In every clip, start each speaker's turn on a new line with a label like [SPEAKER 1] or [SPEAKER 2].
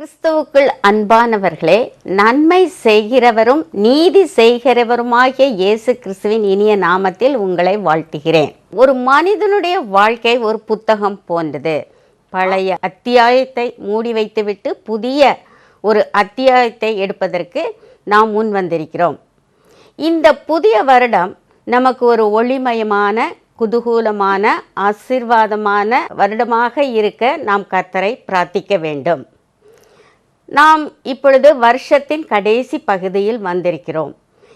[SPEAKER 1] கிறிஸ்துவுக்குள் அன்பானவர்களே, நன்மை செய்கிறவரும் நீதி செய்கிறவருமாகிய இயேசு கிறிஸ்துவின் இனிய நாமத்தில் உங்களை வாழ்த்துகிறேன். ஒரு மனிதனுடைய வாழ்க்கை ஒரு புத்தகம் போன்றது. பழைய அத்தியாயத்தை மூடி வைத்துவிட்டு புதிய ஒரு அத்தியாயத்தை எடுப்பதற்கு நாம் முன் வந்திருக்கிறோம். இந்த புதிய வருடம் நமக்கு ஒரு ஒளிமயமான, குதூகூலமான, ஆசீர்வாதமான வருடமாக இருக்க நாம் கர்த்தரை பிரார்த்திக்க வேண்டும். நாம் இப்பொழுது வருஷத்தின் கடைசி பகுதியில் வந்திருக்கிறோம்.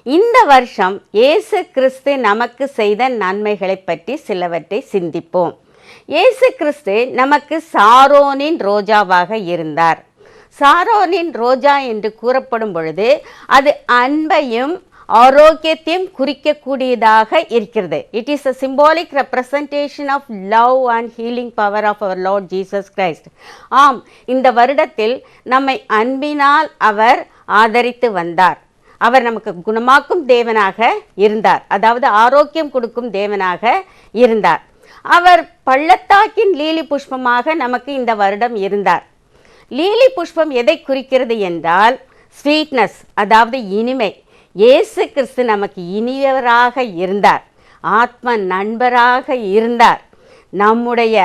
[SPEAKER 1] இந்த வருஷம் இயேசு கிறிஸ்து நமக்கு செய்த நன்மைகளை பற்றி சிலவற்றை சிந்திப்போம். இயேசு கிறிஸ்து நமக்கு சாரோனின் ரோஜாவாக இருந்தார். சாரோனின் ரோஜா என்று கூறப்படும் பொழுது அது அன்பையும் ஆரோக்கியத்தையும் குறிக்கக்கூடியதாக இருக்கிறது. It is a symbolic representation of love and healing power of our Lord Jesus Christ. ஆம், இந்த வருடத்தில் நம்மை அன்பினால் அவர் ஆதரித்து வந்தார். அவர் நமக்கு குணமாக்கும் தேவனாக இருந்தார், அதாவது ஆரோக்கியம் கொடுக்கும் தேவனாக இருந்தார். அவர் பள்ளத்தாக்கின் லீலி புஷ்பமாக நமக்கு இந்த வருடம் இருந்தார். லீலி புஷ்பம் எதை குறிக்கிறது என்றால் ஸ்வீட்னஸ், அதாவது இனிமை. இயேசு கிறிஸ்து நமக்கு இனியவராக இருந்தார், ஆத்ம நண்பராக இருந்தார், நம்முடைய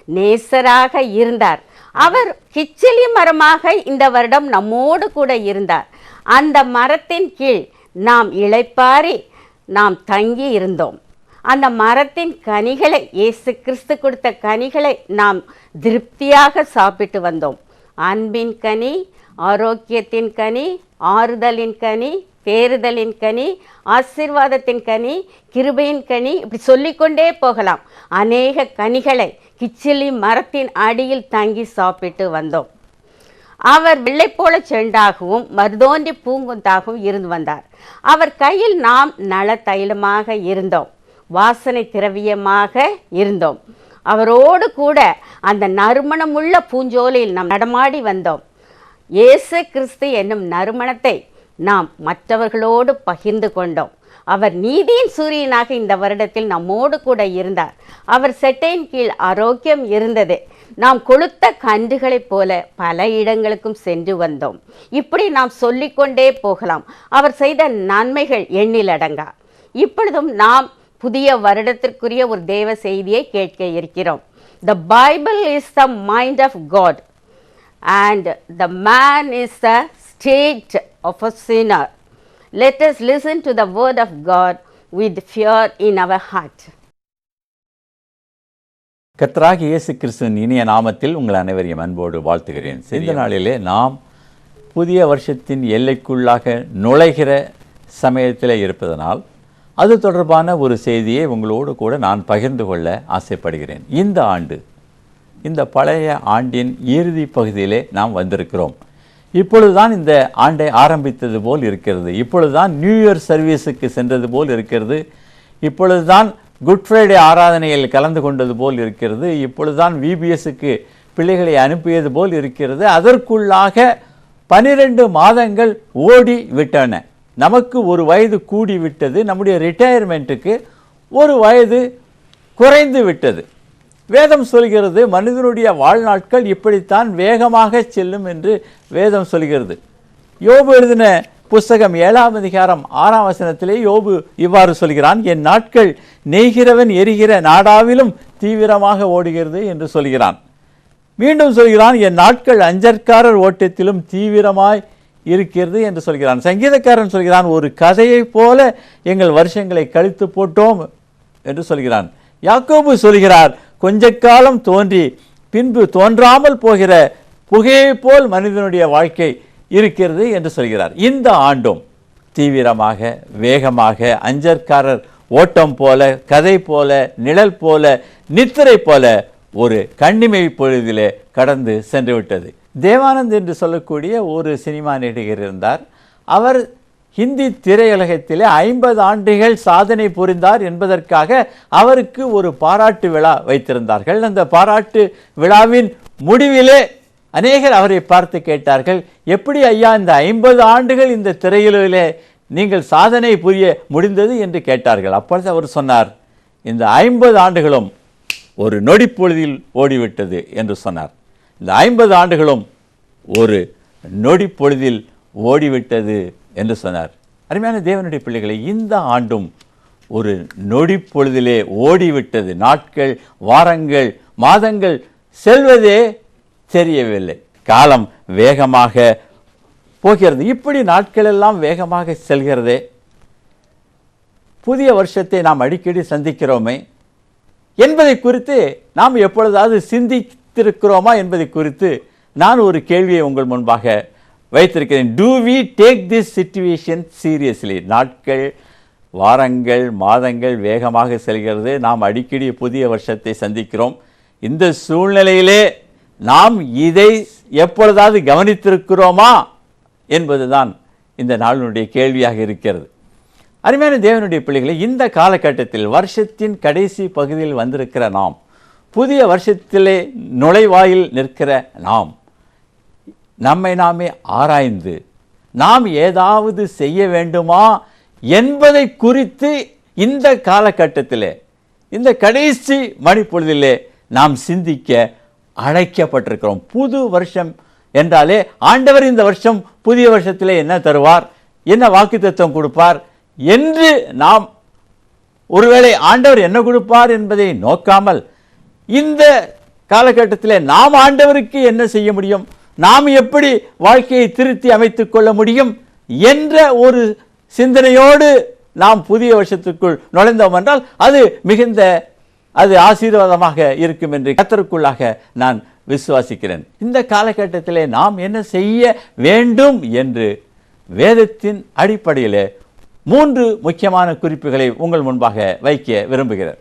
[SPEAKER 1] நேசராக இருந்தார். அவர் கிச்சிலி மரமாக இந்த வருடம் நம்மோடு கூட இருந்தார். அந்த மரத்தின் கீழ் நாம் இளைப்பாரி நாம் தங்கி இருந்தோம். அந்த மரத்தின் கனிகளை, இயேசு கிறிஸ்து கொடுத்த கனிகளை நாம் திருப்தியாக சாப்பிட்டு வந்தோம். அன்பின் கனி, ஆரோக்கியத்தின் கனி, ஆறுதலின் கனி, தேறுதலின் கனி, ஆசீர்வாதத்தின் கனி, கிருபையின் கனி, இப்படி சொல்லிக்கொண்டே போகலாம். அநேக கனிகளை கிச்சிலி மரத்தின் அடியில் தங்கி சாப்பிட்டு வந்தோம். அவர் வெள்ளை போல செண்டாகவும் மருதோண்டி பூங்குந்தாகவும் இருந்து வந்தார். அவர் கையில் நாம் நல தைலமாக இருந்தோம், வாசனை திரவியமாக இருந்தோம். அவரோடு கூட அந்த நறுமணமுள்ள பூஞ்சோலையில் நாம் நடமாடி வந்தோம். இயேசு கிறிஸ்து என்னும் நறுமணத்தை நாம் மற்றவர்களோடு பகிர்ந்து கொண்டோம். அவர் நீதியின் சூரியனாக இந்த வருடத்தில் நம்மோடு கூட இருந்தார். அவர் செட்டையின் கீழ் ஆரோக்கியம் இருந்தது. நாம் கொளுத்த கன்றுகளைப் போல பல இடங்களுக்கும் சென்று வந்தோம். இப்படி நாம் சொல்லிக்கொண்டே போகலாம். அவர் செய்த நன்மைகள் எண்ணிலடங்கா. இப்பொழுதும் நாம் புதிய வருடத்திற்குரிய ஒரு தேவ செய்தியை கேட்க இருக்கிறோம். The Bible is the mind of God and the man is the state of a sinner. Let us listen to the word of God with fear in our heart.
[SPEAKER 2] கர்த்தராகிய இயேசு கிறிஸ்துவின் இனிய நாமத்தில் உங்கள் அனைவரையும் அன்போடு வாழ்த்துகிறேன். இந்த நாளிலே நாம் புதிய வருஷத்தின் எல்லைக்குள்ளாக நுழைகிற சமயத்தில் இருப்பதனால் அது தொடர்பான ஒரு செய்தியை உங்களோடு கூட நான் பகிர்ந்து கொள்ள ஆசைப்படுகிறேன். இந்த ஆண்டு, இந்த பழைய ஆண்டின் இறுதி பகுதியிலே நாம் வந்திருக்கிறோம். இப்பொழுதுதான் இந்த ஆண்டை ஆரம்பித்தது போல் இருக்கிறது. இப்பொழுதுதான் நியூ இயர் சர்வீஸுக்கு சென்றது போல் இருக்கிறது. இப்பொழுதுதான் குட் ஃப்ரைடே ஆராதனையில் கலந்து கொண்டது போல் இருக்கிறது. இப்பொழுதுதான் விபிஎஸ்க்கு பிள்ளைகளை அனுப்பியது போல் இருக்கிறது. அதற்குள்ளாக 12 மாதங்கள் ஓடி விட்டன. நமக்கு ஒரு வயது கூடி விட்டது. நம்முடைய ரிட்டையர்மெண்ட்டுக்கு ஒரு வயது குறைந்து விட்டது. வேதம் சொல்கிறது, மனிதனுடைய வாழ்நாட்கள் இப்படித்தான் வேகமாக செல்லும் என்று வேதம் சொல்கிறது. யோபு எழுதின புஸ்தகம் 7ஆம் அதிகாரம் 6ஆம் வசனத்திலே யோபு இவ்வாறு சொல்கிறான், என் நாட்கள் நெய்கிறவன் எரிகிற நாடாவிலும் தீவிரமாக ஓடுகிறது என்று சொல்கிறான். மீண்டும் சொல்கிறான், என் நாட்கள் அஞ்சற்காரர் ஓட்டத்திலும் தீவிரமாய் இருக்கிறது என்று சொல்கிறான். சங்கீதக்காரன் சொல்கிறான், ஒரு கதையை போல எங்கள் வருஷங்களை கழித்து போட்டோம் என்று சொல்கிறான். யாக்கோபு சொல்கிறார், கொஞ்ச காலம் தோன்றி பின்பு தோன்றாமல் போகிற புகையை போல் மனிதனுடைய வாழ்க்கை இருக்கிறது என்று சொல்கிறார். இந்த ஆண்டும் தீவிரமாக, வேகமாக, அஞ்சற்காரர் ஓட்டம் போல, கதை போல, நிழல் போல, நித்திரை போல ஒரு கண்ணிமை பொழுதிலே கடந்து சென்று விட்டது. தேவானந்த் என்று சொல்லக்கூடிய ஒரு சினிமா நடிகர் இருந்தார். அவர் ஹிந்தி திரையுலகத்திலே 50 ஆண்டுகள் சாதனை புரிந்தார் என்பதற்காக அவருக்கு ஒரு பாராட்டு விழா வைத்திருந்தார்கள். அந்த பாராட்டு விழாவின் முடிவிலே அநேகர் அவரை பார்த்து கேட்டார்கள், எப்படி ஐயா இந்த 50 ஆண்டுகள் இந்த திரையுலகிலே நீங்கள் சாதனை புரிய முடிந்தது என்று கேட்டார்கள். அப்பொழுது அவர் சொன்னார், இந்த 50 ஆண்டுகளும் ஒரு நொடிப்பொழுதில் ஓடிவிட்டது என்று சொன்னார். இந்த 50 ஆண்டுகளும் ஒரு நொடி பொழுதில் ஓடிவிட்டது என்று சொன்னார். அருமையான தேவனுடைய பிள்ளைகளை, இந்த ஆண்டும் ஒரு நொடி பொழுதிலே ஓடிவிட்டது. நாட்கள், வாரங்கள், மாதங்கள் செல்வதே தெரியவில்லை. காலம் வேகமாக போகிறது. இப்படி நாட்கள் எல்லாம் வேகமாக செல்கிறதே. புதிய வருஷத்தை நாம் அடிக்கடி சந்திக்கிறோமே என்பதை குறித்து நாம் எப்பொழுதாவது சிந்தித்திருக்கிறோமா என்பதை குறித்து நான் ஒரு கேள்வியை உங்கள் முன்பாக வைத்திருக்கிறேன். Do we take this situation seriously? நாட்கள், வாரங்கள், மாதங்கள் வேகமாக செல்கிறது. நாம் அடிக்கடி புதிய வருஷத்தை சந்திக்கிறோம். இந்த சூழ்நிலையிலே நாம் இதை எப்பொழுதாவது கவனித்திருக்கிறோமா என்பதுதான் இந்த நாளினுடைய கேள்வியாக இருக்கிறது. அருமையான தேவனுடைய பிள்ளைகளை, இந்த காலகட்டத்தில் வருஷத்தின் கடைசி பகுதியில் வந்திருக்கிற நாம், புதிய வருஷத்திலே நுழைவாயில் நிற்கிற நாம், நம்மை நாமே ஆராய்ந்து நாம் ஏதாவது செய்ய வேண்டுமா என்பதை குறித்து இந்த காலகட்டத்திலே, இந்த கடைசி மணிப்பொழுதிலே நாம் சிந்திக்க அழைக்கப்பட்டிருக்கிறோம். புது வருஷம் என்றாலே ஆண்டவர் இந்த வருஷம் புதிய வருஷத்திலே என்ன தருவார், என்ன வாக்குத்தத்தம் கொடுப்பார் என்று நாம் ஒருவேளை ஆண்டவர் என்ன கொடுப்பார் என்பதை நோக்காமல், இந்த காலகட்டத்திலே நாம் ஆண்டவருக்கு என்ன செய்ய முடியும், நாம் எப்படி வாழ்க்கையை திருத்தி அமைத்துக் கொள்ள முடியும் என்ற ஒரு சிந்தனையோடு நாம் புதிய வருஷத்துக்குள் நுழைந்தோம் என்றால் அது ஆசீர்வாதமாக இருக்கும் என்று கர்த்தருக்குள்ளாக நான் விசுவாசிக்கிறேன். இந்த காலகட்டத்திலே நாம் என்ன செய்ய வேண்டும் என்று வேதத்தின் அடிப்படையிலே 3 முக்கியமான குறிப்புகளை உங்கள் முன்பாக வைக்க விரும்புகிறேன்.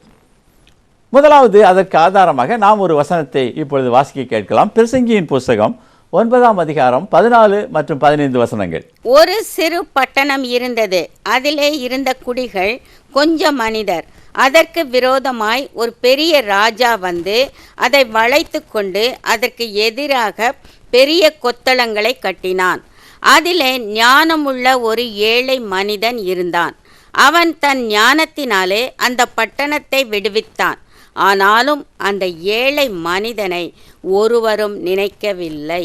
[SPEAKER 2] முதலாவது, அதற்கு ஆதாரமாக நாம் ஒரு வசனத்தை இப்பொழுது வாசிக்க கேட்கலாம். பிரசங்கியின் புஸ்தகம் 9ஆம் அதிகாரம் 14 மற்றும் 15 வசனங்கள்.
[SPEAKER 1] ஒரு சிறு பட்டணம் இருந்தது. அதிலே இருந்த குடிகள் கொஞ்சம் மனிதர். அதற்கு விரோதமாய் ஒரு பெரிய ராஜா வந்து அதை வளைத்து கொண்டு அதற்கு எதிராக பெரிய கொத்தளங்களை கட்டினான். அதிலே ஞானமுள்ள ஒரு ஏழை மனிதன் இருந்தான். அவன் தன் ஞானத்தினாலே அந்த பட்டணத்தை விடுவித்தான். ஆனாலும் அந்த ஏழை மனிதனை ஒருவரும் நினைக்கவில்லை.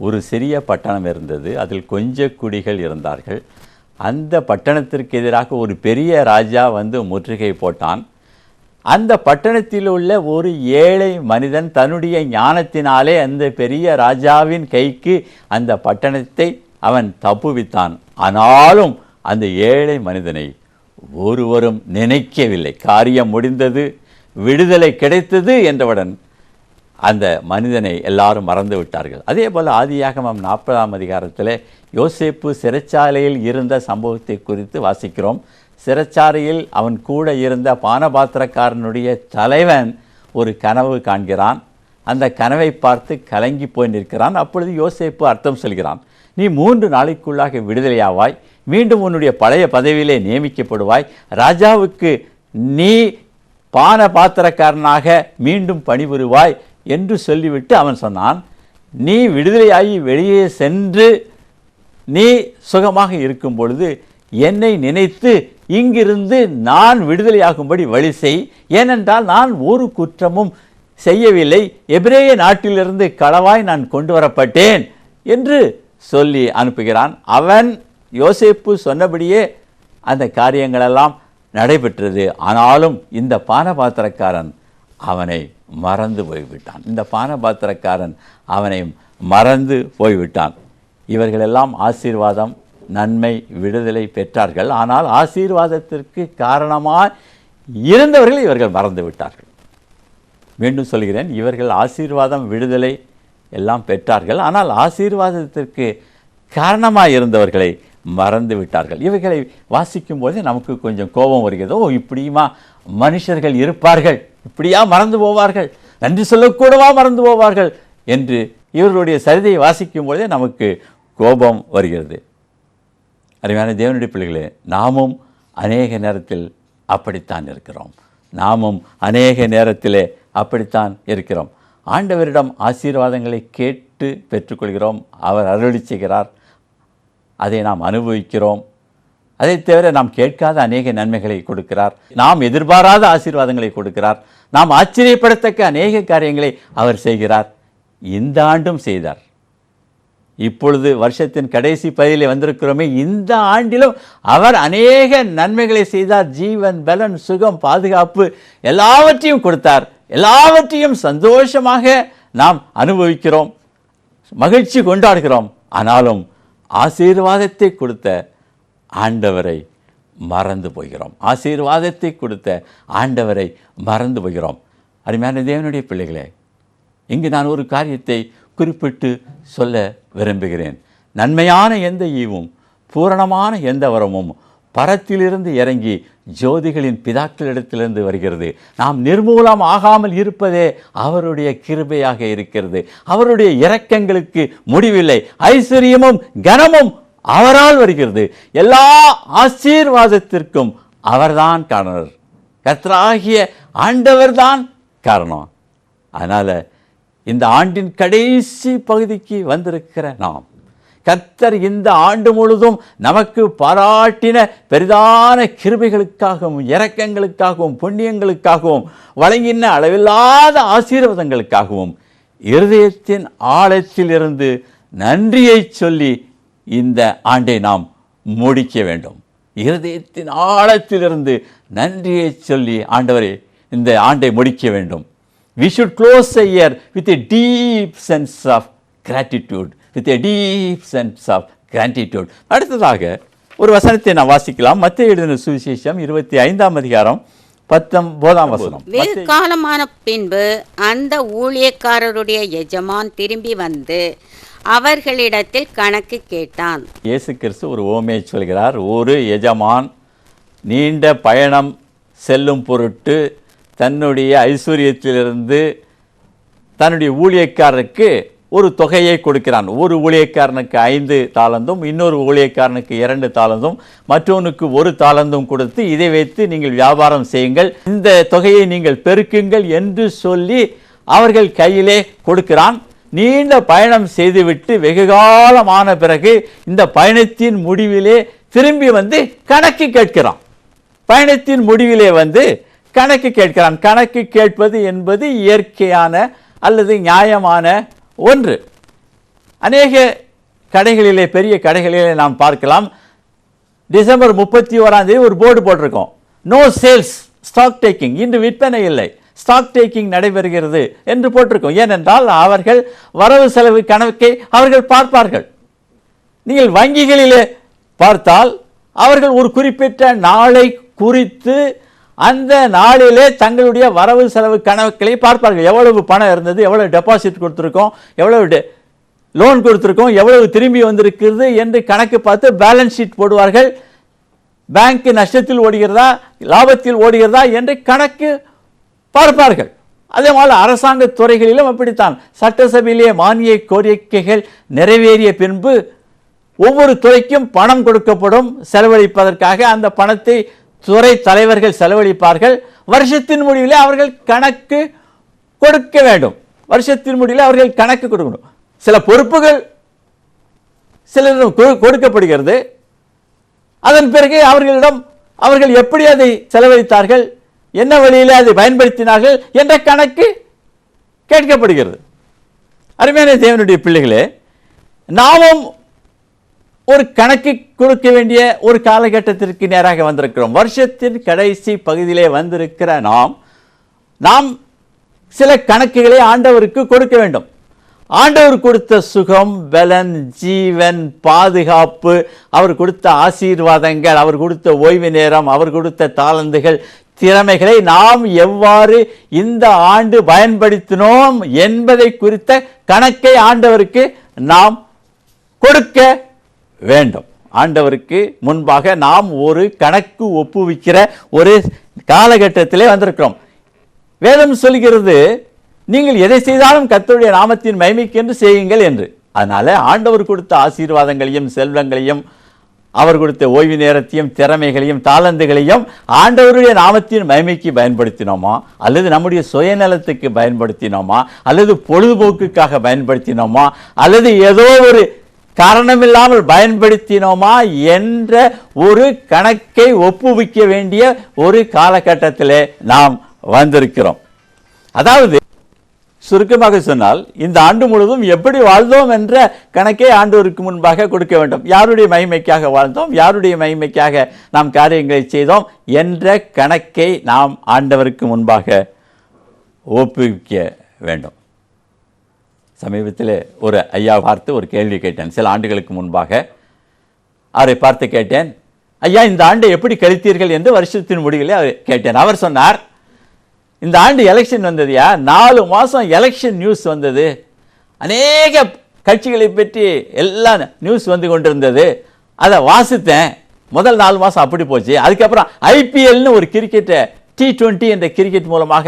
[SPEAKER 1] ஒரு சிறிய பட்டணம் இருந்தது. அதில் கொஞ்ச குடிகள் இருந்தார்கள். அந்த பட்டணத்திற்கு எதிராக ஒரு பெரிய ராஜா வந்து முற்றுகை போட்டான். அந்த பட்டணத்தில் உள்ள ஒரு ஏழை மனிதன் தன்னுடைய ஞானத்தினாலே அந்த பெரிய ராஜாவின் கைக்கு அந்த பட்டணத்தை அவன் தப்புவித்தான். ஆனாலும் அந்த ஏழை மனிதனை ஒருவரும் நினைக்கவில்லை. காரியம் முடிந்தது, விடுதலை கிடைத்தது என்றவுடன் அந்த மனிதனை எல்லாரும் மறந்து விட்டார்கள். அதே போல் ஆதியாகமம் 40ஆம் அதிகாரத்தில் யோசேப்பு சிறைச்சாலையில் இருந்த சம்பவத்தை குறித்து வாசிக்கிறோம். சிறைச்சாலையில் அவன் கூட இருந்த பானபாத்திரக்காரனுடைய தலைவன் ஒரு கனவு காண்கிறான். அந்த கனவை பார்த்து கலங்கி போய் நிற்கிறான். அப்பொழுது யோசேப்பு அர்த்தம் சொல்கிறான். நீ 3 நாளைக்குள்ளாக விடுதலையாவாய், மீண்டும் உன்னுடைய பழைய பதவியிலே நியமிக்கப்படுவாய், ராஜாவுக்கு நீ பானபாத்திரக்காரனாக மீண்டும் பணிபுரிவாய் என்று சொல்லிவிட்டு அவன் சொன்னான், நீ விடுதலையாகி வெளியே சென்று நீ சுகமாக இருக்கும் பொழுது என்னை நினைத்து இங்கிருந்து நான் விடுதலையாகும்படி வழி செய், ஏனென்றால் நான் ஒரு குற்றமும் செய்யவில்லை, எபிரேய நாட்டிலிருந்து களவாய் நான் கொண்டு வரப்பட்டேன் என்று சொல்லி அனுப்புகிறான். அவன் யோசேப்பு சொன்னபடியே அந்த காரியங்களெல்லாம் நடைபெற்றது. ஆனாலும் இந்த பானபாத்திரக்காரன் அவனை மறந்து போய்விட்டான். அவனை மறந்து போய்விட்டான். இவர்களெல்லாம் ஆசீர்வாதம், நன்மை, விடுதலை பெற்றார்கள். ஆனால் ஆசீர்வாதத்திற்கு காரணமாக இருந்தவர்கள் இவர்கள் மறந்து விட்டார்கள். மீண்டும் சொல்கிறேன், இவர்கள் ஆசீர்வாதம், விடுதலை எல்லாம் பெற்றார்கள். ஆனால் ஆசீர்வாதத்திற்கு காரணமாக இருந்தவர்களை மறந்து விட்டார்கள். இவைகளை வாசிக்கும் போது நமக்கு கொஞ்சம் கோபம் வருகிறது. ஓ, இப்படியுமா மனுஷர்கள் இருப்பார்கள், இப்படியா மறந்து போவார்கள், நன்றி சொல்லக்கூடவா மறந்து போவார்கள் என்று இவர்களுடைய சரிதையை வாசிக்கும் பொழுதே நமக்கு கோபம் வருகிறது. அருமையான தேவனுடைய பிள்ளைகளே, நாமும் அநேக நேரத்தில் அப்படித்தான் இருக்கிறோம். ஆண்டவரிடம் ஆசீர்வாதங்களை கேட்டு பெற்றுக்கொள்கிறோம். அவர் அருளி செய்கிறார், அதை நாம் அனுபவிக்கிறோம்.
[SPEAKER 2] அதை தவிர நாம் கேட்காத அநேக நன்மைகளை கொடுக்கிறார். நாம் எதிர்பாராத ஆசீர்வாதங்களை கொடுக்கிறார். நாம் ஆச்சரியப்படத்தக்க அநேக காரியங்களை அவர் செய்கிறார். இந்த ஆண்டும் செய்தார். இப்பொழுது வருஷத்தின் கடைசி பகுதியில் வந்திருக்கிறோமே, இந்த ஆண்டிலும் அவர் அநேக நன்மைகளை செய்தார். ஜீவன், பலன், சுகம், பாதுகாப்பு எல்லாவற்றையும் கொடுத்தார். எல்லாவற்றையும் சந்தோஷமாக நாம் அனுபவிக்கிறோம், மகிழ்ச்சி கொண்டாடுகிறோம். ஆனாலும் ஆசீர்வாதத்தை கொடுத்த ஆண்டவரை மறந்து போகிறோம். ஆசீர்வாதத்தை கொடுத்த ஆண்டவரை மறந்து போகிறோம். அருமையான தேவனுடைய பிள்ளைகளே, இங்கு நான் ஒரு காரியத்தை குறிப்பிட்டு சொல்ல விரும்புகிறேன். நன்மையான எந்த ஈவும் பூரணமான எந்த வரமும் பரத்திலிருந்து இறங்கி ஜோதிகளின் பிதாக்களிடத்திலிருந்து வருகிறது. நாம் நிர்மூலம் ஆகாமல் இருப்பதே அவருடைய கிருபையாக இருக்கிறது. அவருடைய இரக்கங்களுக்கு முடிவில்லை. ஐஸ்வர்யமும் கனமும் அவரால் வருகிறது. எல்லா ஆசீர்வாதத்திற்கும் அவர்தான் காரணர். கர்த்தராகிய ஆண்டவர்தான் காரணம். அதனால இந்த ஆண்டின் கடைசி பகுதிக்கு வந்திருக்கிற நாம், கர்த்தர் இந்த ஆண்டு முழுதும் நமக்கு பாராட்டின பெரிதான கிருபைகளுக்காகவும் இரக்கங்களுக்காகவும் புண்ணியங்களுக்காகவும் வழங்கின அளவில்லாத ஆசீர்வாதங்களுக்காகவும் இருதயத்தின் ஆழத்திலிருந்து நன்றியை சொல்லி இந்த ஆண்டை நாம் முடிக்க வேண்டும். இருதயத்தின் ஆழத்திலிருந்து நன்றியை சொல்லி ஆண்டவரே இந்த ஆண்டை முடிக்க வேண்டும். We should close the year with a deep sense of gratitude. With a deep sense of gratitude. அடுத்ததாக ஒரு வசனத்தை நான் வாசிக்கலாம். மத்தேயு எழுதின சுவிசேஷம் 25ஆம் அதிகாரம் 19ஆம் வசனம்.
[SPEAKER 1] வெகு காலமான பின்பு அந்த ஊழியக்காரருடைய எஜமான் திரும்பி வந்து அவர்களிடத்தில் கணக்கு கேட்டான்.
[SPEAKER 2] இயேசு கிறிஸ்து ஒரு ஓமையை சொல்கிறார். ஒரு எஜமான் நீண்ட பயணம் செல்லும் பொருட்டு தன்னுடைய ஐஸ்வர்யத்திலிருந்து தன்னுடைய ஊழியக்காரருக்கு ஒரு தொகையை கொடுக்கிறான். ஒரு ஊழியக்காரனுக்கு 5 தாலந்தும், இன்னொரு ஊழியக்காரனுக்கு 2 தாலந்தும், மற்றவனுக்கு 1 தாலந்தும் கொடுத்து, இதை வைத்து நீங்கள் வியாபாரம் செய்யுங்கள், இந்த தொகையை நீங்கள் பெருக்குங்கள் என்று சொல்லி அவர்கள் கையிலே கொடுக்கிறான். நீண்ட பயணம் செய்துவிட்டு வெகுகாலமான பிறகு இந்த பயணத்தின் முடிவிலே திரும்பி வந்து கணக்கு கேட்கிறான். பயணத்தின் முடிவிலே வந்து கணக்கு கேட்கிறான். கணக்கு கேட்பது என்பது இயற்கையான அல்லது நியாயமான ஒன்று. அநேக கடைகளிலே, பெரிய கடைகளிலே நாம் பார்க்கலாம், டிசம்பர் 31ஆம் தேதி ஒரு போர்டு போட்டிருக்கோம், நோ சேல்ஸ், ஸ்டாக் டேக்கிங், இன்று விற்பனை இல்லை, ஸ்டாக் டேக்கிங் நடைபெறுகிறது என்று போட்டிருக்கோம். ஏனென்றால் அவர்கள் வரவு செலவு கணக்கை அவர்கள் பார்ப்பார்கள். நீங்கள் வங்கிகளிலே பார்த்தால் அவர்கள் ஒரு குறிப்பிட்ட நாளை குறித்து அந்த நாளிலே தங்களுடைய வரவு செலவு கணக்குகளை பார்ப்பார்கள். எவ்வளவு பணம் இருந்தது, எவ்வளவு டெபாசிட் கொடுத்துருக்கோம், எவ்வளவு லோன் கொடுத்துருக்கோம், எவ்வளவு திரும்பி வந்திருக்கிறது என்று கணக்கு பார்த்து பேலன்ஸ் ஷீட் போடுவார்கள். பேங்க் நஷ்டத்தில் ஓடுகிறதா லாபத்தில் ஓடுகிறதா என்று கணக்கு பார்ப்பார்கள். அதே மாதிரி அரசாங்க துறைகளிலும் அப்படித்தான். சட்டசபையிலே மானிய கோரிக்கைகள் நிறைவேறிய பின்பு ஒவ்வொரு துறைக்கும் பணம் கொடுக்கப்படும் செலவழிப்பதற்காக. அந்த பணத்தை துறை தலைவர்கள் செலவழிப்பார்கள். வருஷத்தின் முடிவில் அவர்கள் கணக்கு கொடுக்க வேண்டும். வருஷத்தின் முடிவில் அவர்கள் கணக்கு கொடுக்கணும். சில பொறுப்புகள் சிலரிடம் கொடுக்கப்படுகிறது. அதன் பிறகு அவர்களிடம் அவர்கள் எப்படி அதை செலவழித்தார்கள், என்ன வழியில் அதை பயன்படுத்தினார்கள் என்ற கணக்கு கேட்கப்படுகிறது. அருமையான தேவனுடைய பிள்ளைகளே, நாமும் ஒரு கணக்கு கொடுக்க வேண்டிய ஒரு காலகட்டத்திற்கு நேராக வந்திருக்கிறோம். வருஷத்தின் கடைசி பகுதியிலே வந்திருக்கிற நாம் சில கணக்குகளை ஆண்டவருக்கு கொடுக்க வேண்டும். ஆண்டவர் கொடுத்த சுகம், பலன், ஜீவன், பாதுகாப்பு, அவர் கொடுத்த ஆசீர்வாதங்கள், அவர் கொடுத்த ஓய்வு நேரம், அவர் கொடுத்த தாளந்துகள், திறமைகளை நாம் எவ்வாறு இந்த ஆண்டு பயன்படுத்தினோம் என்பதை குறித்த கணக்கை ஆண்டவருக்கு நாம் கொடுக்க வேண்டும். ஆண்டவருக்கு முன்பாக நாம் ஒரு கணக்கு ஒப்புவிக்கிற ஒரு காலகட்டத்திலே வந்திருக்கிறோம். வேதம் சொல்கிறது, நீங்கள் எதை செய்தாலும் கர்த்தருடைய நாமத்தின் மகிமைக்கு என்று செய்யுங்கள் என்று. அதனால ஆண்டவர் கொடுத்த ஆசீர்வாதங்களையும் செல்வங்களையும், அவர் கொடுத்த ஓய்வு நேரத்தையும் திறமைகளையும் தாளந்துகளையும் ஆண்டவருடைய நாமத்தின் மகிமைக்கு பயன்படுத்தினோமா, அல்லது நம்முடைய சுயநலத்துக்கு பயன்படுத்தினோமா, அல்லது பொழுதுபோக்குக்காக பயன்படுத்தினோமா, அல்லது ஏதோ ஒரு காரணமில்லாமல் பயன்படுத்தினோமா என்ற ஒரு கணக்கை ஒப்புவிக்க வேண்டிய ஒரு காலகட்டத்திலே நாம் வந்திருக்கிறோம். அதாவது சுருக்கமாக சொன்னால், இந்த ஆண்டு முழுவதும் எப்படி வாழ்ந்தோம் என்ற கணக்கை ஆண்டவருக்கு முன்பாக கொடுக்க வேண்டும். யாருடைய மகிமைக்காக வாழ்ந்தோம், யாருடைய மகிமைக்காக நாம் காரியங்களை செய்தோம் என்ற கணக்கை நாம் ஆண்டவருக்கு முன்பாக ஒப்புவிக்க வேண்டும். சமீபத்தில் ஒரு ஐயா பார்த்து ஒரு கேள்வி கேட்டேன். சில ஆண்டுகளுக்கு முன்பாக அவரை பார்த்து கேட்டேன், ஐயா இந்த ஆண்டை எப்படி கழித்தீர்கள் என்று வருஷத்தின் முடிவில் கேட்டேன். அவர் சொன்னார், இந்த ஆண்டு எலெக்ஷன் வந்ததுயா, 4 மாதம் எலெக்ஷன் நியூஸ் வந்தது, அநேக கட்சிகளை பற்றி எல்லா நியூஸ் வந்து கொண்டிருந்தது, அதை வாசித்தேன். முதல் 4 மாதம் அப்படி போச்சு. அதுக்கப்புறம் ஐபிஎல்னு ஒரு கிரிக்கெட்டை T20 என்ற கிரிக்கெட் மூலமாக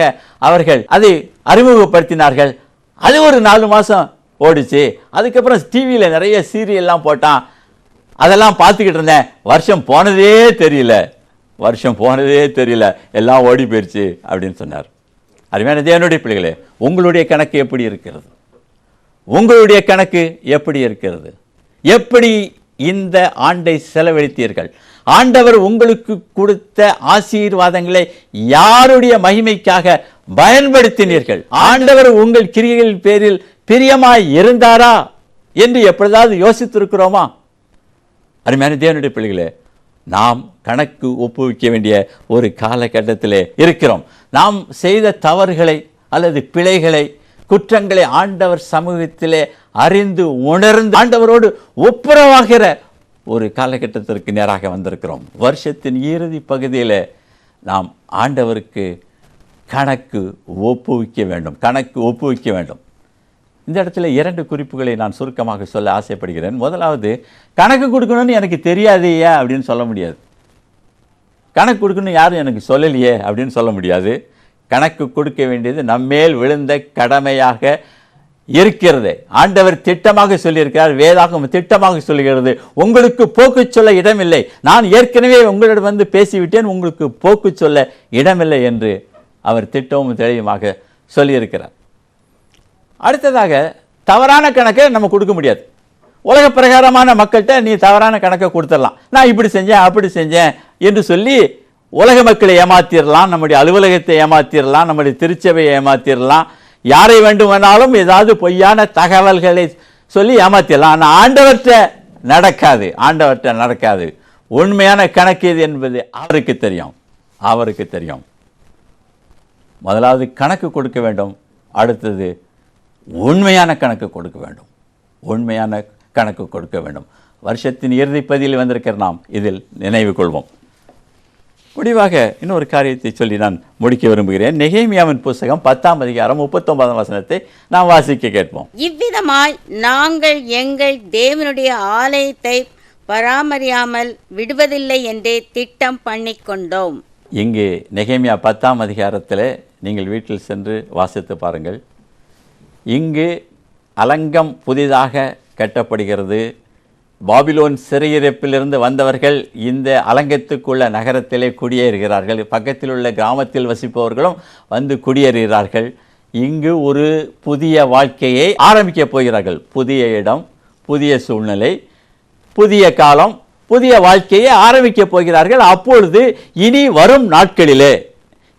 [SPEAKER 2] அவர்கள் அதை அறிமுகப்படுத்தினார்கள். அது ஒரு 4 மாதம் ஓடிச்சு. அதுக்கப்புறம் டிவியில் நிறைய சீரியல்லாம் போட்டான், அதெல்லாம் பார்த்துக்கிட்டு இருந்தேன். வருஷம் போனதே தெரியல, எல்லாம் ஓடி போயிடுச்சு அப்படின்னு சொன்னார். அருமையான தேவனுடைய பிள்ளைகளே, உங்களுடைய கணக்கு எப்படி இருக்கிறது? உங்களுடைய கணக்கு எப்படி இருக்கிறது? எப்படி இந்த ஆண்டை செலவழித்தீர்கள்? ஆண்டவர் உங்களுக்கு கொடுத்த ஆசீர்வாதங்களை யாருடைய மகிமைக்காக பயன்படுத்தினீர்கள்? ஆண்டவர் உங்கள் கிரியைகளின் பேரில் பிரியமாய் இருந்தாரா என்று எப்பொழுதாவது யோசித்திருக்கிறோமா? அருமையான தேவனுடைய பிள்ளைகளே, நாம் கணக்கு ஒப்புவிக்க வேண்டிய ஒரு காலகட்டத்திலே இருக்கிறோம். நாம் செய்த தவறுகளை அல்லது பிழைகளை, குற்றங்களை ஆண்டவர் சமூகத்திலே அறிந்து உணர்ந்து ஆண்டவரோடு ஒப்புரவாகிற ஒரு காலகட்டத்திற்கு நேராக வந்திருக்கிறோம். வருஷத்தின் இறுதி பகுதியில் நாம் ஆண்டவருக்கு கணக்கு ஒப்புவிக்க வேண்டும். இந்த இடத்துல 2 குறிப்புகளை நான் சுருக்கமாக சொல்ல ஆசைப்படுகிறேன். முதலாவது, கணக்கு கொடுக்கணும்னு எனக்கு தெரியாதையே அப்படின்னு சொல்ல முடியாது. கணக்கு கொடுக்கணும் யாரும் எனக்கு சொல்லலையே அப்படின்னு சொல்ல முடியாது. கணக்கு கொடுக்க வேண்டியது நம்மேல் விழுந்த கடமையாக இருக்கிறது. ஆண்டவர் திட்டமாக சொல்லியிருக்கிறார், வேதாகம் திட்டமாக சொல்லுகிறது, உங்களுக்கு போக்கு சொல்ல இடமில்லை, நான் ஏற்கனவே உங்களிடம் வந்து பேசிவிட்டேன், உங்களுக்கு போக்கு சொல்ல இடமில்லை என்று அவர் திட்டமும் தெளிவுமாக சொல்லியிருக்கிறார். அடுத்ததாக, தவறான கணக்கை நம்ம கொடுக்க முடியாது. உலக பிரகாரமான மக்கள்கிட்ட நீ தவறான கணக்கை கொடுத்துடலாம். நான் இப்படி செஞ்சேன் அப்படி செஞ்சேன் என்று சொல்லி உலக மக்களை ஏமாத்திடலாம், நம்முடைய அலுவலகத்தை ஏமாத்திடலாம், நம்முடைய திருச்சபையை ஏமாத்திடலாம், யாரை வேண்டுமானாலும் ஏதாவது பொய்யான தகவல்களை சொல்லி ஏமாத்திடலாம். ஆனால் ஆண்டவர்கிட்ட நடக்காது. உண்மையான கணக்கு எது என்பது அவருக்கு தெரியும். முதலாவது கணக்கு கொடுக்க வேண்டும். அடுத்தது உண்மையான கணக்கு கொடுக்க வேண்டும். வருஷத்தின் இறுதிப்பதியில் வந்திருக்கிற நாம் இதில் நினைவு கொள்வோம். முடிவாக இன்னொரு காரியத்தை சொல்லி நான் முடிக்க விரும்புகிறேன். நெகேமியாவின் புஸ்தகம் 10ஆம் அதிகாரம் 39ஆம் வசனத்தை நாம் வாசிக்க கேட்போம்.
[SPEAKER 1] இவ்விதமாய் நாங்கள் எங்கள் தேவனுடைய ஆலயத்தை பராமரியாமல் விடுவதில்லை என்றே திட்டம் பண்ணிக்கொண்டோம்.
[SPEAKER 2] இங்கே நெகேமியா 10ஆம் அதிகாரத்தில் நீங்கள் வீட்டில் சென்று வாசித்து பாருங்கள். இங்கு அலங்கம் புதிதாக கட்டப்படுகிறது. பாபிலோன் சிறையிருப்பிலிருந்து வந்தவர்கள் இந்த அலங்கத்துக்குள்ள நகரத்திலே குடியேறுகிறார்கள். பக்கத்தில் உள்ள கிராமத்தில் வசிப்பவர்களும் வந்து குடியேறுகிறார்கள். இங்கு ஒரு புதிய வாழ்க்கையை ஆரம்பிக்கப் போகிறார்கள். புதிய இடம், புதிய சூழ்நிலை, புதிய காலம், புதிய வாழ்க்கையை ஆரம்பிக்கப் போகிறார்கள். அப்பொழுது இனி வரும் நாட்களிலே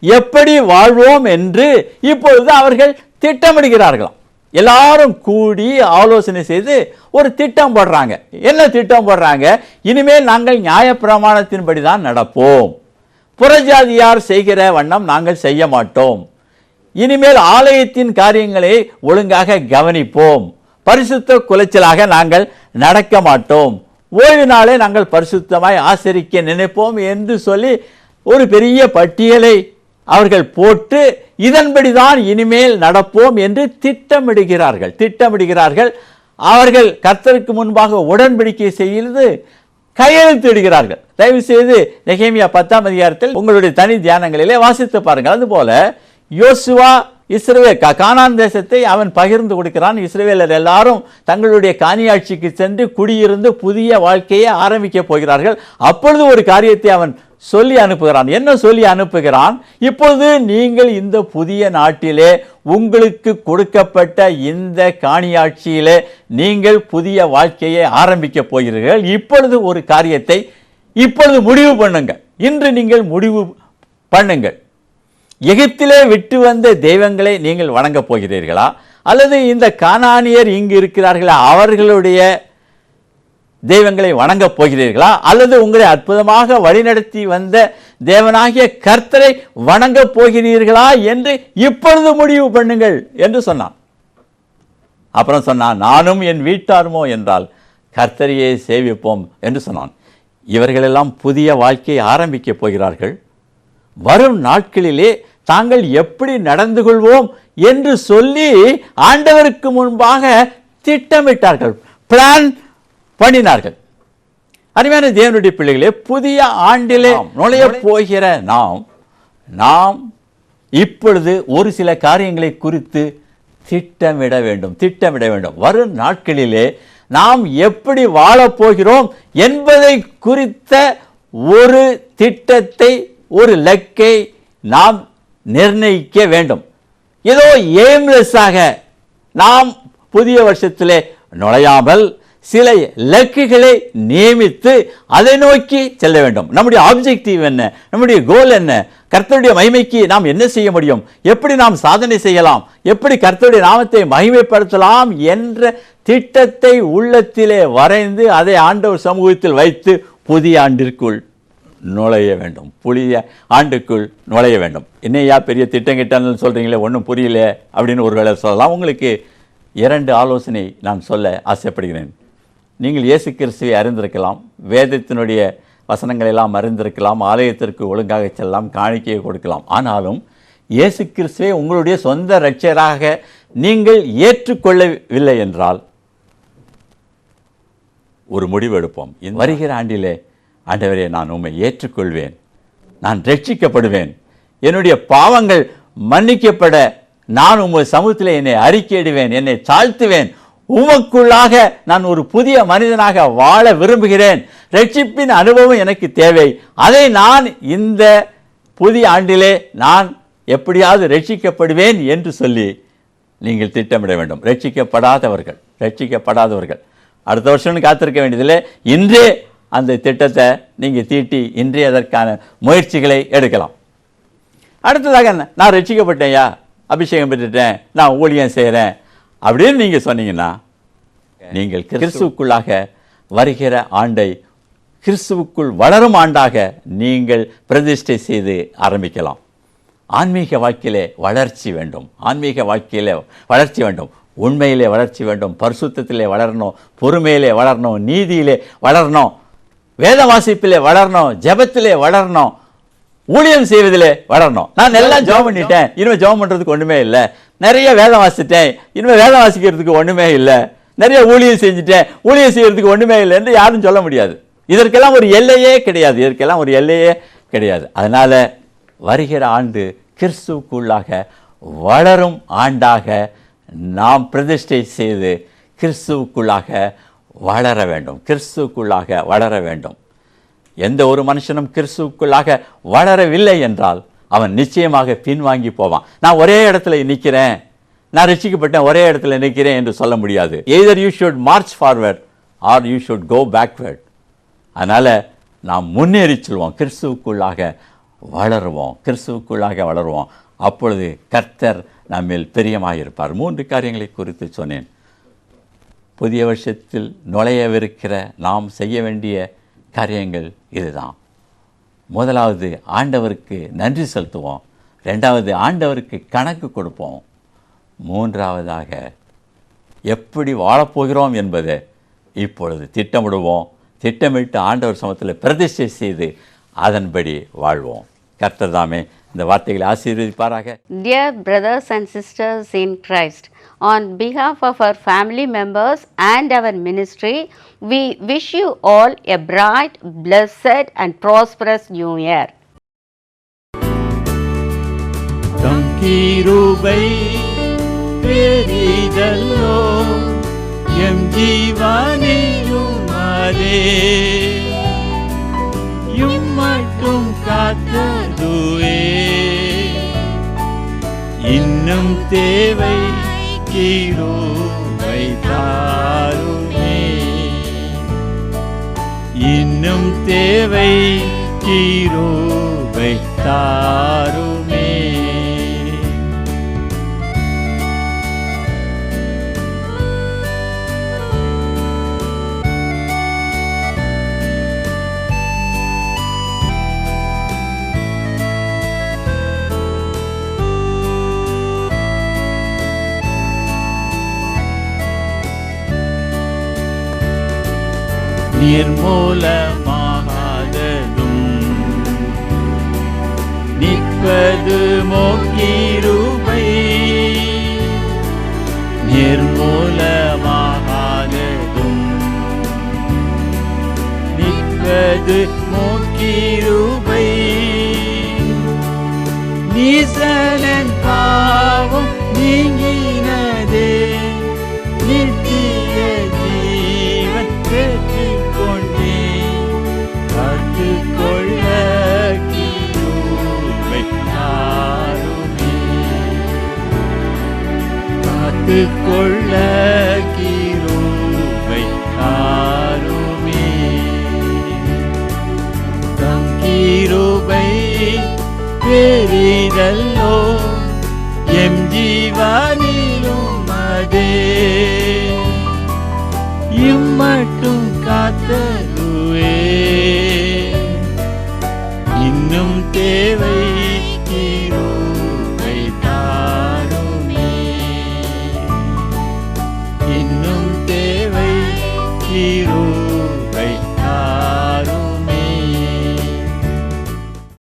[SPEAKER 2] எப்படி வாழ்வோம் என்று இப்பொழுது அவர்கள் திட்டமிடுகிறார்களாம். எல்லாரும் கூடி ஆலோசனை செய்து ஒரு திட்டம் போடுறாங்க. என்ன திட்டம் போடுறாங்க? இனிமேல் நாங்கள் நியாயப்பிரமாணத்தின்படி தான் நடப்போம், புறஜாதியார் செய்கிற வண்ணம் நாங்கள் செய்ய மாட்டோம், இனிமேல் ஆலயத்தின் காரியங்களை ஒழுங்காக கவனிப்போம், பரிசுத்த குலைச்சலாக நாங்கள் நடக்க மாட்டோம், ஓய்வு நாளை நாங்கள் பரிசுத்தமாய் ஆசரிக்க நினைப்போம் என்று சொல்லி ஒரு பெரிய பட்டியலை அவர்கள் போட்டு இதன்படிதான் இனிமேல் நடப்போம் என்று திட்டமிடுகிறார்கள். அவர்கள் கர்த்தருக்கு முன்பாக உடன்படிக்கை செய்து கையெழுத்திடுகிறார்கள். தயவு செய்து நெகேமியா 10ஆம் அதிகாரத்தில் உங்களுடைய தனி தியானங்களிலே வாசித்து பாருங்கள். அதுபோல யோசுவா இஸ்ரவேல் கானான் தேசத்தை அவன் பகிர்ந்து கொடுக்கிறான். இஸ்ரவேலர் எல்லாரும் தங்களுடைய காணியாட்சிக்கு சென்று குடியிருந்து புதிய வாழ்க்கையை ஆரம்பிக்க போகிறார்கள். அப்பொழுது ஒரு காரியத்தை அவன் சொல்லி அனுப்புகிறான். என்ன சொல்லி அனுப்புகிறான்? இப்பொழுது நீங்கள் இந்த புதிய நாட்டிலே உங்களுக்கு கொடுக்கப்பட்ட இந்த காணியாட்சியிலே நீங்கள் புதிய வாழ்க்கையை ஆரம்பிக்க போகிறீர்கள். இப்பொழுது ஒரு காரியத்தை இப்பொழுது முடிவு பண்ணுங்கள். இன்று நீங்கள் முடிவு பண்ணுங்கள். எகிப்திலே விட்டு வந்த தெய்வங்களை நீங்கள் வணங்கப் போகிறீர்களா, அல்லது இந்த கானானியர் இங்கு இருக்கிறார்களா அவர்களுடைய தெய்வங்களை வணங்கப் போகிறீர்களா, அல்லது உங்களை அற்புதமாக வழிநடத்தி வந்த தேவனாகிய கர்த்தரை வணங்கப் போகிறீர்களா என்று இப்பொழுது முடிவு பண்ணுங்கள் என்று சொன்னான். அப்புறம் சொன்னான், நானும் என் வீட்டாருமோ என்றால் கர்த்தரையே சேவிப்போம் என்று சொன்னான். இவர்களெல்லாம் புதிய வாழ்க்கையை ஆரம்பிக்கப் போகிறார்கள். வரும் நாட்களிலே தாங்கள் எப்படி நடந்து கொள்வோம் என்று சொல்லி ஆண்டவருக்கு முன்பாக திட்டமிட்டார்கள், பிளான் பண்ணினார்கள். அருமையான தேவனுடைய பிள்ளைகளே, புதிய ஆண்டிலே நுழைய போகிற நாம் இப்பொழுது ஒரு சில காரியங்களை குறித்து திட்டமிட வேண்டும். வரும் நாட்களிலே நாம் எப்படி வாழப்போகிறோம் என்பதை குறித்த ஒரு திட்டத்தை, ஒரு இலக்கை நாம் நிர்ணயிக்க வேண்டும். ஏதோ எய்ம்லெஸ்ஸாக நாம் புதிய வருஷத்திலே நுழையாமல் சில இலக்குகளை நியமித்து அதை நோக்கி செல்ல வேண்டும். நம்முடைய ஆப்ஜெக்டிவ் என்ன, நம்முடைய கோல் என்ன, கர்த்தருடைய மகிமைக்கு நாம் என்ன செய்ய முடியும், எப்படி நாம் சாதனை செய்யலாம், எப்படி கர்த்தருடைய நாமத்தை மகிமைப்படுத்தலாம் என்ற திட்டத்தை உள்ளத்திலே வரைந்து அதை ஆண்டவர் சமூகத்தில் வைத்து புதிய ஆண்டிற்குள் நுழைய வேண்டும். புதிய ஆண்டுக்குள் நுழைய வேண்டும். என்னையா பெரிய திட்டங்கிட்டன்னு சொல்கிறீங்களே, ஒன்றும் புரியல அப்படின்னு ஒரு வேளை சொல்லலாம். உங்களுக்கு 2 ஆலோசனை நான் சொல்ல ஆசைப்படுகிறேன். நீங்கள் இயேசு கிறிஸ்துவை அறிந்திருக்கலாம், வேதத்தினுடைய வசனங்கள் எல்லாம் அறிந்திருக்கலாம், ஆலயத்திற்கு ஒழுங்காக செல்லலாம், காணிக்கையை கொடுக்கலாம். ஆனாலும் இயேசு கிறிஸ்துவை உங்களுடைய சொந்த இரட்சகராக நீங்கள் ஏற்றுக்கொள்ளவில்லை என்றால் ஒரு முடிவு எடுப்போம். வருகிற ஆண்டிலே, ஆண்டவரே, நான் உம்மை ஏற்றுக்கொள்வேன், நான் ரட்சிக்கப்படுவேன், என்னுடைய பாவங்கள் மன்னிக்கப்பட நான் உமது சமூகத்தில் என்னை அறிக்கையிடுவேன், என்னை தாழ்த்துவேன், உமக்குள்ளாக நான் ஒரு புதிய மனிதனாக வாழ விரும்புகிறேன், ரட்சிப்பின் அனுபவம் எனக்கு தேவை, அதை நான் இந்த புதிய ஆண்டிலே நான் எப்படியாவது ரட்சிக்கப்படுவேன் என்று சொல்லி நீங்கள் திட்டமிட வேண்டும். ரட்சிக்கப்படாதவர்கள் அடுத்த வருஷம்னு காத்திருக்க வேண்டியதில்லை, இன்றே அந்த திட்டத்தை நீங்கள் தீட்டி இன்றே அதற்கான முயற்சிகளை எடுக்கலாம். அடுத்ததாக, நான் ரட்சிக்கப்பட்டேன்யா, அபிஷேகம் பெற்றுட்டேன், நான் ஊழியம் செய்கிறேன் அப்படின்னு நீங்கள் சொன்னீங்கன்னா, நீங்கள் கிறிஸ்துவுக்குள்ளாக வருகிற ஆண்டை கிறிஸ்துவுக்குள் வளரும் ஆண்டாக நீங்கள் பிரதிஷ்டை செய்து ஆரம்பிக்கலாம். ஆன்மீக வாழ்க்கையிலே வளர்ச்சி வேண்டும். உண்மையிலே வளர்ச்சி வேண்டும், பரிசுத்தத்திலே வளரணும், பொறுமையிலே வளரணும், நீதியிலே வளரணும், வேத வாசிப்பிலே வளரணும், ஜெபத்திலே வளரணும், ஊழியம் செய்வதிலே வளரணும். நான் எல்லாம் ஜெபம் பண்ணிட்டேன், இனிமேல் ஜெபம் பண்ணுறதுக்கு ஒன்றுமே இல்லை. நிறைய வேதம் வாசிட்டேன், இனிமேல் வேதம் வாசிக்கிறதுக்கு ஒன்றுமே இல்லை. நிறைய ஊழியம் செஞ்சுட்டேன், ஊழியம் செய்கிறதுக்கு ஒன்றுமே இல்லை என்று யாரும் சொல்ல முடியாது. இதற்கெல்லாம் ஒரு எல்லையே கிடையாது. அதனால் வருகிற ஆண்டு கிறிஸ்துவுக்குள்ளாக வளரும் ஆண்டாக நாம் பிரதிஷ்டை செய்து கிறிஸ்துவுக்குள்ளாக வளர வேண்டும். எந்த ஒரு மனுஷனும் கிறிஸ்துவுக்குள்ளாக வளரவில்லை என்றால் அவன் நிச்சயமாக பின்வாங்கி போவான். நான் ஒரே இடத்துல நிற்கிறேன், நான் ரட்சிக்கப்பட்டேன், ஒரே இடத்துல நிற்கிறேன் என்று சொல்ல முடியாது. Either you should march forward or you should go backward. அதனால் நாம் முன்னேறி செல்வோம், கிறிஸ்துவுக்குள்ளாக வளருவோம். அப்பொழுது கர்த்தர் நம்மில் பிரியமாயிருப்பார். 3 காரியங்களை குறித்து சொன்னேன். புதிய வருஷத்தில் நுழையவிருக்கிற நாம் செய்ய வேண்டிய காரியங்கள் இதுதான். முதலாவது, ஆண்டவருக்கு நன்றி செலுத்துவோம். 2வது, ஆண்டவருக்கு கணக்கு கொடுப்போம். 3வதாக, எப்படி வாழப்போகிறோம் என்பதை இப்பொழுது திட்டமிட்டு ஆண்டவர் சமூகத்தில் பிரதிஷ்டை செய்து அதன்படி வாழ்வோம். கர்த்தர் தாமே இந்த வார்த்தைகளை ஆசீர்வதிப்பாராக.
[SPEAKER 1] Dear brothers and sisters in Christ, on behalf of our family members and our ministry, we wish you all a bright, blessed and prosperous new year.
[SPEAKER 2] தம் கிருபை பெரிதல்லோ எம் ஜீவனிலும் அதே மட்டும்
[SPEAKER 3] காத்ததுவே இன்னும் தேவை கிருபை தாருமே இன்னும் தேவை கிருபை தாருமே நிர்மூலமாகாததும் நிற்பது மோக்கிருபை நிர்மூலமாகாததும் நிற்பது மோக்கிருபை நீசனன் பாவம் நீங்கினதே நித்திய ஜீவன் பெற்றுக்கொண்டே காத்துக்கொள்ள கிருபை தாருமே காத்துக்கொள்ள கிருபை தாருமே தம் கிருபை பெரிதல்லோ எம் ஜீவனிலும் அதே இம்மட்டும் காத்ததுவே இன்னும் தேவை கிருபை